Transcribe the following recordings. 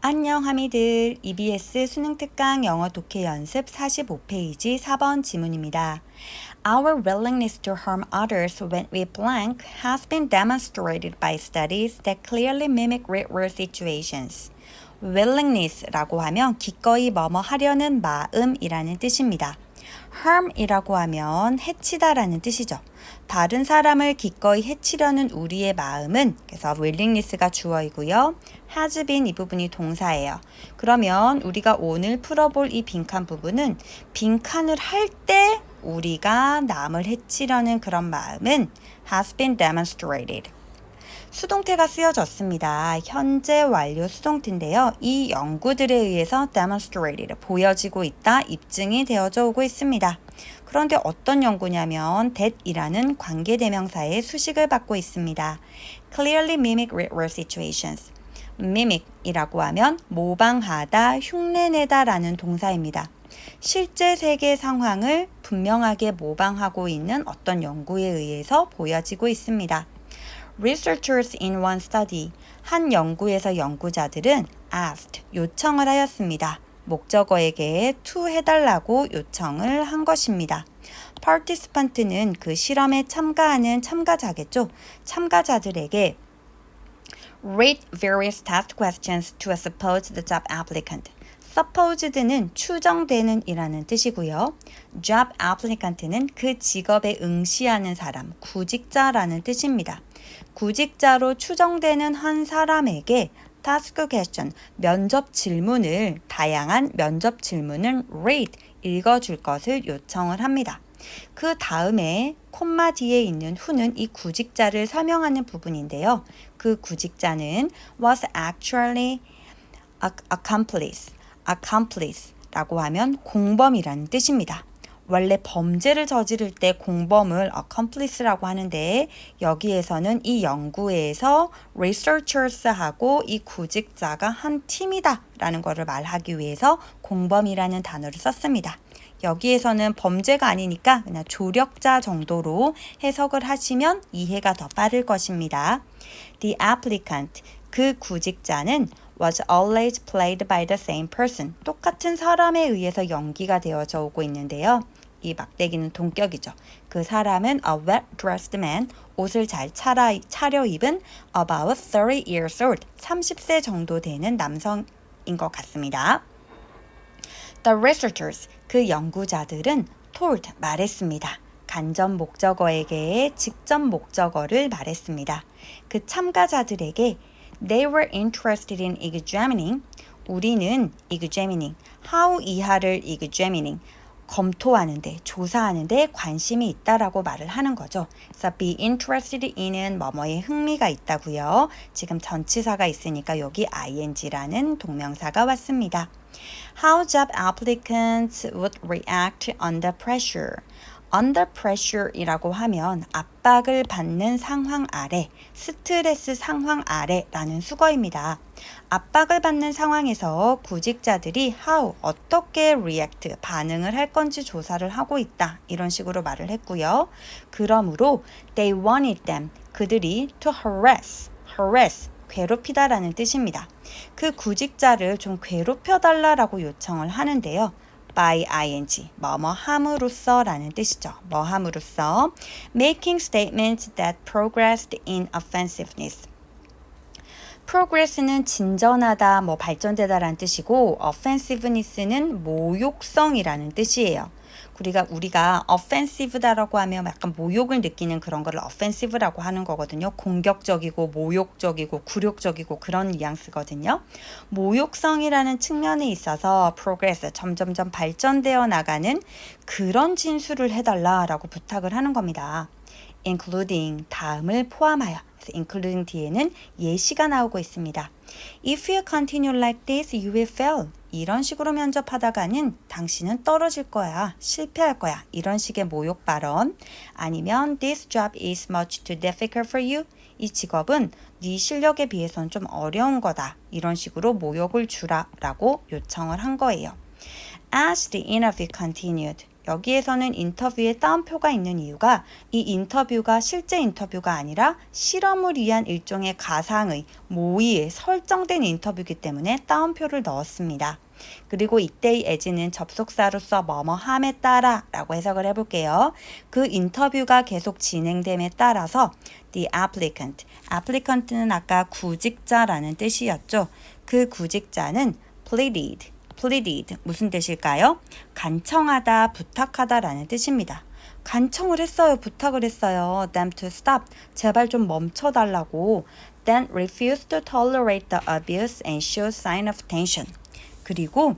안녕 하미들. EBS 수능특강 영어 독해 연습 45페이지 4번 지문입니다. Our willingness to harm others when we blank has been demonstrated by studies that clearly mimic real-world situations. willingness라고 하면 기꺼이 뭐뭐 하려는 마음이라는 뜻입니다. harm이라고 하면 해치다라는 뜻이죠. 다른 사람을 기꺼이 해치려는 우리의 마음은 그래서 willingness가 주어이고요. has been 이 부분이 동사예요. 그러면 우리가 오늘 풀어볼 이 빈칸 부분은 빈칸을 할 때 우리가 남을 해치려는 그런 마음은 has been demonstrated. 수동태가 쓰여졌습니다. 현재 완료 수동태인데요. 이 연구들에 의해서 demonstrated, 보여지고 있다, 입증이 되어져 오고 있습니다. 그런데 어떤 연구냐면 that이라는 관계대명사의 수식을 받고 있습니다. Clearly mimic real-world situations. mimic이라고 하면 모방하다, 흉내내다라는 동사입니다. 실제 세계 상황을 분명하게 모방하고 있는 어떤 연구에 의해서 보여지고 있습니다. Researchers in one study, 한 연구에서 연구자들은 asked, 요청을 하였습니다. 목적어에게 to 해달라고 요청을 한 것입니다. participant는 그 실험에 참가하는 참가자겠죠. 참가자들에게 read various test questions to a supposed job applicant. supposed는 추정되는 이라는 뜻이고요. job applicant는 그 직업에 응시하는 사람, 구직자라는 뜻입니다. 구직자로 추정되는 한 사람에게 task question, 면접 질문을, 다양한 면접 질문을 read, 읽어줄 것을 요청을 합니다. 그 다음에 콤마 뒤에 있는 who는 이 구직자를 설명하는 부분인데요. 그 구직자는 was actually accomplice라고 하면 공범이라는 뜻입니다. 원래 범죄를 저지를 때 공범을 accomplice라고 하는데 여기에서는 이 연구에서 researchers하고 이 구직자가 한 팀이다 라는 것을 말하기 위해서 공범이라는 단어를 썼습니다. 여기에서는 범죄가 아니니까 그냥 조력자 정도로 해석을 하시면 이해가 더 빠를 것입니다. The applicant, 그 구직자는 was always played by the same person. 똑같은 사람에 의해서 연기가 되어져 오고 있는데요. 이 막대기는 동격이죠. 그 사람은 a well-dressed man, 옷을 잘 차려입은 about 30 years old, 30세 정도 되는 남성인 것 같습니다. The researchers, 그 연구자들은 told, 말했습니다. 간접 목적어에게 직접 목적어를 말했습니다. 그 참가자들에게 They were interested in examining. 우리는 examining, how 이하를 examining, 검토하는데, 조사하는데 관심이 있다라고 말을 하는 거죠. 그래서 be interested in은 뭐뭐에 흥미가 있다고요. 지금 전치사가 있으니까 여기 ing라는 동명사가 왔습니다. How job applicants would react under pressure. under pressure이라고 하면 압박을 받는 상황 아래, 스트레스 상황 아래라는 수거입니다. 압박을 받는 상황에서 구직자들이 how, 어떻게 react, 반응을 할 건지 조사를 하고 있다. 이런 식으로 말을 했고요. 그러므로 they wanted them, 그들이 to harass, 괴롭히다라는 뜻입니다. 그 구직자를 좀 괴롭혀달라라고 요청을 하는데요. by ing, 뭐뭐 함으로써 라는 뜻이죠. 뭐 함으로써 making statements that progressed in offensiveness. progress는 진전하다, 뭐 발전되다라는 뜻이고 offensiveness는 모욕성이라는 뜻이에요. 우리가 offensive다라고 하면 약간 모욕을 느끼는 그런 거를 offensive라고 하는 거거든요. 공격적이고 모욕적이고 굴욕적이고 그런 뉘앙스거든요. 모욕성이라는 측면에 있어서 progress, 점점점 발전되어 나가는 그런 진술을 해달라라고 부탁을 하는 겁니다. including, 다음을 포함하여. including 뒤에는 예시가 나오고 있습니다. If you continue like this, you will fail. 이런 식으로 면접하다가는 당신은 떨어질 거야, 실패할 거야. 이런 식의 모욕 발언. 아니면 this job is much too difficult for you. 이 직업은 네 실력에 비해서는 좀 어려운 거다. 이런 식으로 모욕을 주라라고 요청을 한 거예요. As the interview continued, 여기에서는 인터뷰에 따옴표가 있는 이유가 이 인터뷰가 실제 인터뷰가 아니라 실험을 위한 일종의 가상의, 모의의 설정된 인터뷰이기 때문에 따옴표를 넣었습니다. 그리고 이때의 as는 접속사로서 뭐뭐함에 따라 라고 해석을 해볼게요. 그 인터뷰가 계속 진행됨에 따라서 the applicant는 아까 구직자라는 뜻이었죠. 그 구직자는 pleaded 무슨 뜻일까요? 간청하다, 부탁하다 라는 뜻입니다. 간청을 했어요. 부탁을 했어요. them to stop. 제발 좀 멈춰달라고. then refused to tolerate the abuse and show sign of tension. 그리고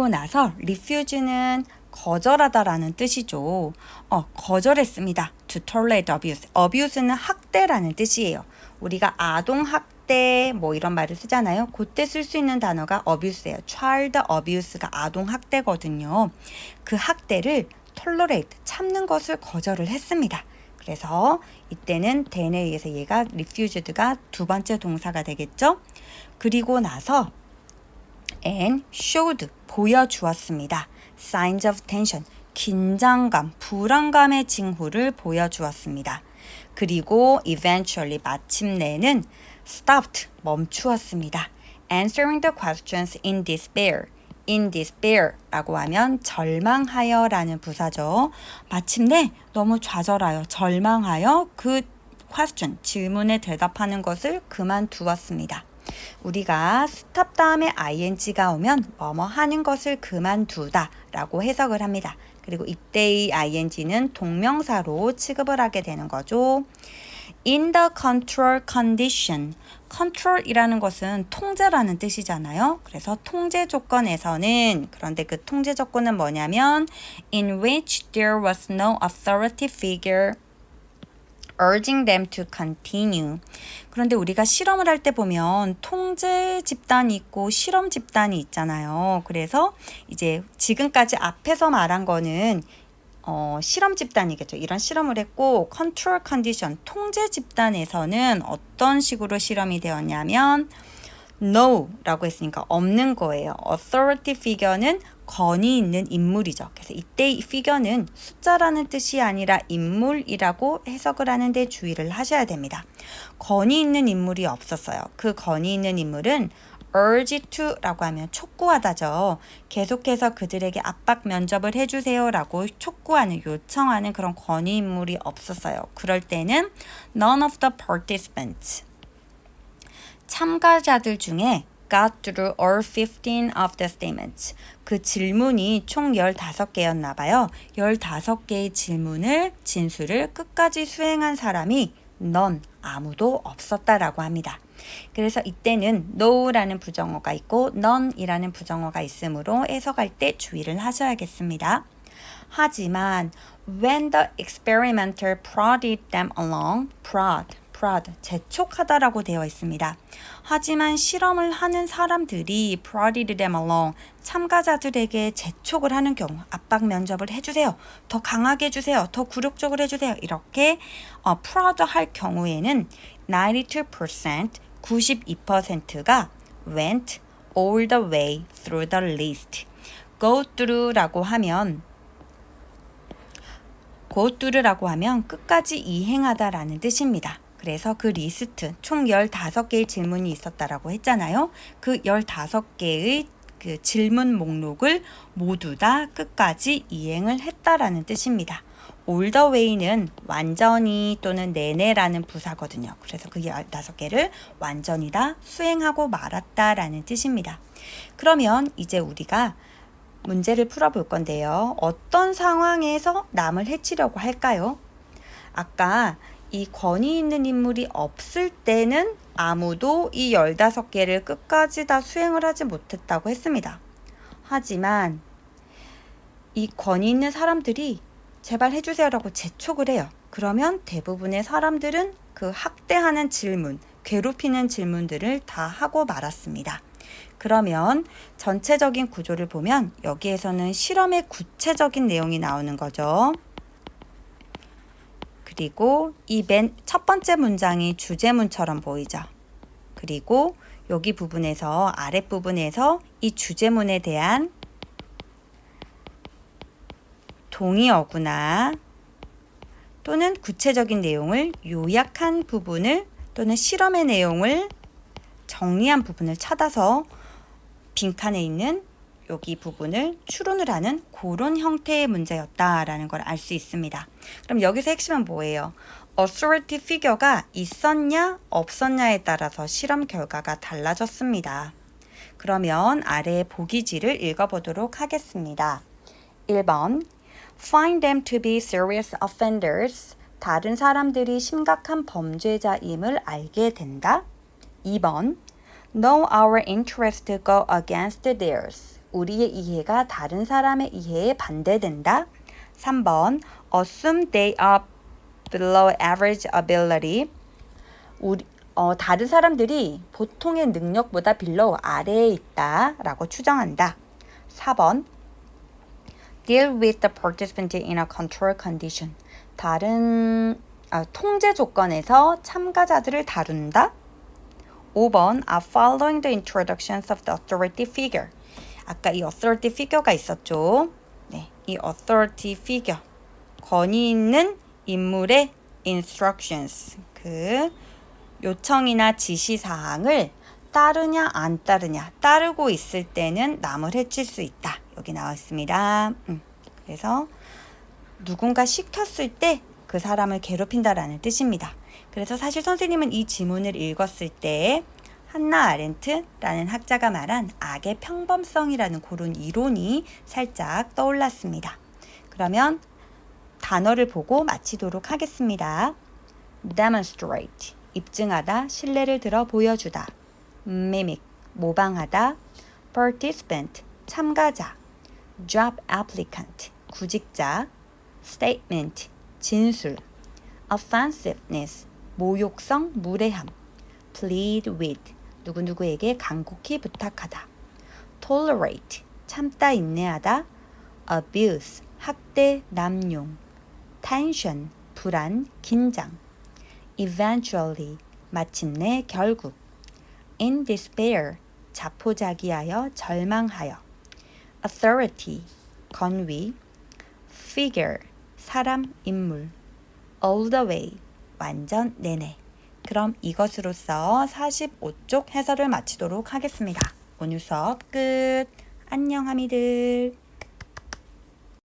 나서 refuse는 거절하다라는 뜻이죠. 거절했습니다. to tolerate abuse. abuse는 학대라는 뜻이에요. 우리가 아동 학대 뭐 이런 말을 쓰잖아요. 그때 쓸 수 있는 단어가 abuse예요. child abuse가 아동 학대거든요. 그 학대를 tolerate, 참는 것을 거절을 했습니다. 그래서 이때는 then에 의해서 얘가 refused가 두 번째 동사가 되겠죠. 그리고 나서 and showed, 보여주었습니다. signs of tension, 긴장감, 불안감의 징후를 보여주었습니다. 그리고 eventually, 마침내는 stopped, 멈추었습니다. answering the questions in despair 라고 하면 절망하여 라는 부사죠. 마침내 너무 좌절하여, 절망하여 그 question, 질문에 대답하는 것을 그만두었습니다. 우리가 stop 다음에 ing가 오면 뭐뭐 하는 것을 그만두다 라고 해석을 합니다. 그리고 이때의 ing는 동명사로 취급을 하게 되는 거죠. In the control condition, control이라는 것은 통제라는 뜻이잖아요. 그래서 통제 조건에서는, 그런데 그 통제 조건은 뭐냐면 in which there was no authority figure urging them to continue. 그런데 우리가 실험을 할 때 보면 통제 집단이 있고 실험 집단이 있잖아요. 그래서 이제 지금까지 앞에서 말한 거는 실험 집단이겠죠. 이런 실험을 했고 컨트롤 컨디션, 통제 집단에서는 어떤 식으로 실험이 되었냐면 no라고 했으니까 없는 거예요. authority figure는 권위 있는 인물이죠. 그래서 이때 이 figure는 숫자라는 뜻이 아니라 인물이라고 해석을 하는데 주의를 하셔야 됩니다. 권위 있는 인물이 없었어요. 그 권위 있는 인물은 urge to라고 하면 촉구하다죠. 계속해서 그들에게 압박 면접을 해주세요라고 촉구하는, 요청하는 그런 권위 인물이 없었어요. 그럴 때는 none of the participants, 참가자들 중에 got through all 15 of the statements. 그 질문이 총 15개였나 봐요. 15개의 진술을 끝까지 수행한 사람이 none, 아무도 없었다라고 합니다. 그래서 이때는 no라는 부정어가 있고 none이라는 부정어가 있으므로 해석할 때 주의를 하셔야겠습니다. 하지만 when the experimenter prodded them along, prod, 재촉하다라고 되어 있습니다. 하지만 실험을 하는 사람들이 prodded them along, 참가자들에게 재촉을 하는 경우, 압박 면접을 해주세요, 더 강하게 해주세요, 더 굴욕적으로 해주세요, 이렇게 prod 할 경우에는 92%, 92%가 went all the way through the list. go through라고 하면 끝까지 이행하다라는 뜻입니다. 그래서 그 리스트, 총 15개의 질문이 있었다라고 했잖아요. 그 15개의 그 질문 목록을 모두 다 끝까지 이행을 했다라는 뜻입니다. all the way는 완전히 또는 내내라는 부사거든요. 그래서 그 15개를 완전히 다 수행하고 말았다라는 뜻입니다. 그러면 이제 우리가 문제를 풀어볼 건데요. 어떤 상황에서 남을 해치려고 할까요? 아까 이 권위 있는 인물이 없을 때는 아무도 이 15개를 끝까지 다 수행을 하지 못했다고 했습니다. 하지만 이 권위 있는 사람들이 제발 해주세요라고 재촉을 해요. 그러면 대부분의 사람들은 그 학대하는 질문, 괴롭히는 질문들을 다 하고 말았습니다. 그러면 전체적인 구조를 보면 여기에서는 실험의 구체적인 내용이 나오는 거죠. 그리고 이 맨 첫 번째 문장이 주제문처럼 보이죠. 그리고 여기 부분에서, 아랫부분에서 이 주제문에 대한 동의어구나 또는 구체적인 내용을 요약한 부분을 또는 실험의 내용을 정리한 부분을 찾아서 빈칸에 있는 여기 부분을 추론을 하는 그런 형태의 문제였다라는 걸 알 수 있습니다. 그럼 여기서 핵심은 뭐예요? authority figure가 있었냐 없었냐에 따라서 실험 결과가 달라졌습니다. 그러면 아래의 보기지를 읽어보도록 하겠습니다. 1번 Find them to be serious offenders. 다른 사람들이 심각한 범죄자임을 알게 된다. 2번 Know our interests go against theirs. 우리의 이해가 다른 사람의 이해에 반대된다. 3번 Assume they are below average ability. 다른 사람들이 보통의 능력보다 below 아래에 있다 라고 추정한다. 4번 Deal with the participant in a control condition. 통제 조건에서 참가자들을 다룬다. 5번 are following the introductions of the authority figure. 아까 이 authority figure가 있었죠. 네, 이 authority figure 권위 있는 인물의 instructions 그 요청이나 지시사항을 따르냐 안 따르냐 따르고 있을 때는 남을 해칠 수 있다. 여기 나와 있습니다. 그래서 누군가 시켰을 때 그 사람을 괴롭힌다라는 뜻입니다. 그래서 사실 선생님은 이 지문을 읽었을 때 한나 아렌트라는 학자가 말한 악의 평범성이라는 그런 이론이 살짝 떠올랐습니다. 그러면 단어를 보고 마치도록 하겠습니다. demonstrate, 입증하다, 신뢰를 들어 보여주다. mimic, 모방하다. participant, 참가자. job applicant, 구직자. statement, 진술. offensiveness, 모욕성, 무례함. plead with, 누구누구에게 간곡히 부탁하다. tolerate, 참다 인내하다. abuse, 학대, 남용. tension, 불안, 긴장. eventually, 마침내, 결국. in despair, 자포자기하여, 절망하여. authority, 권위. figure, 사람, 인물. all the way, 완전 내내. 그럼 이것으로써 45쪽 해설을 마치도록 하겠습니다. 오늘 수업 끝. 안녕 하미들.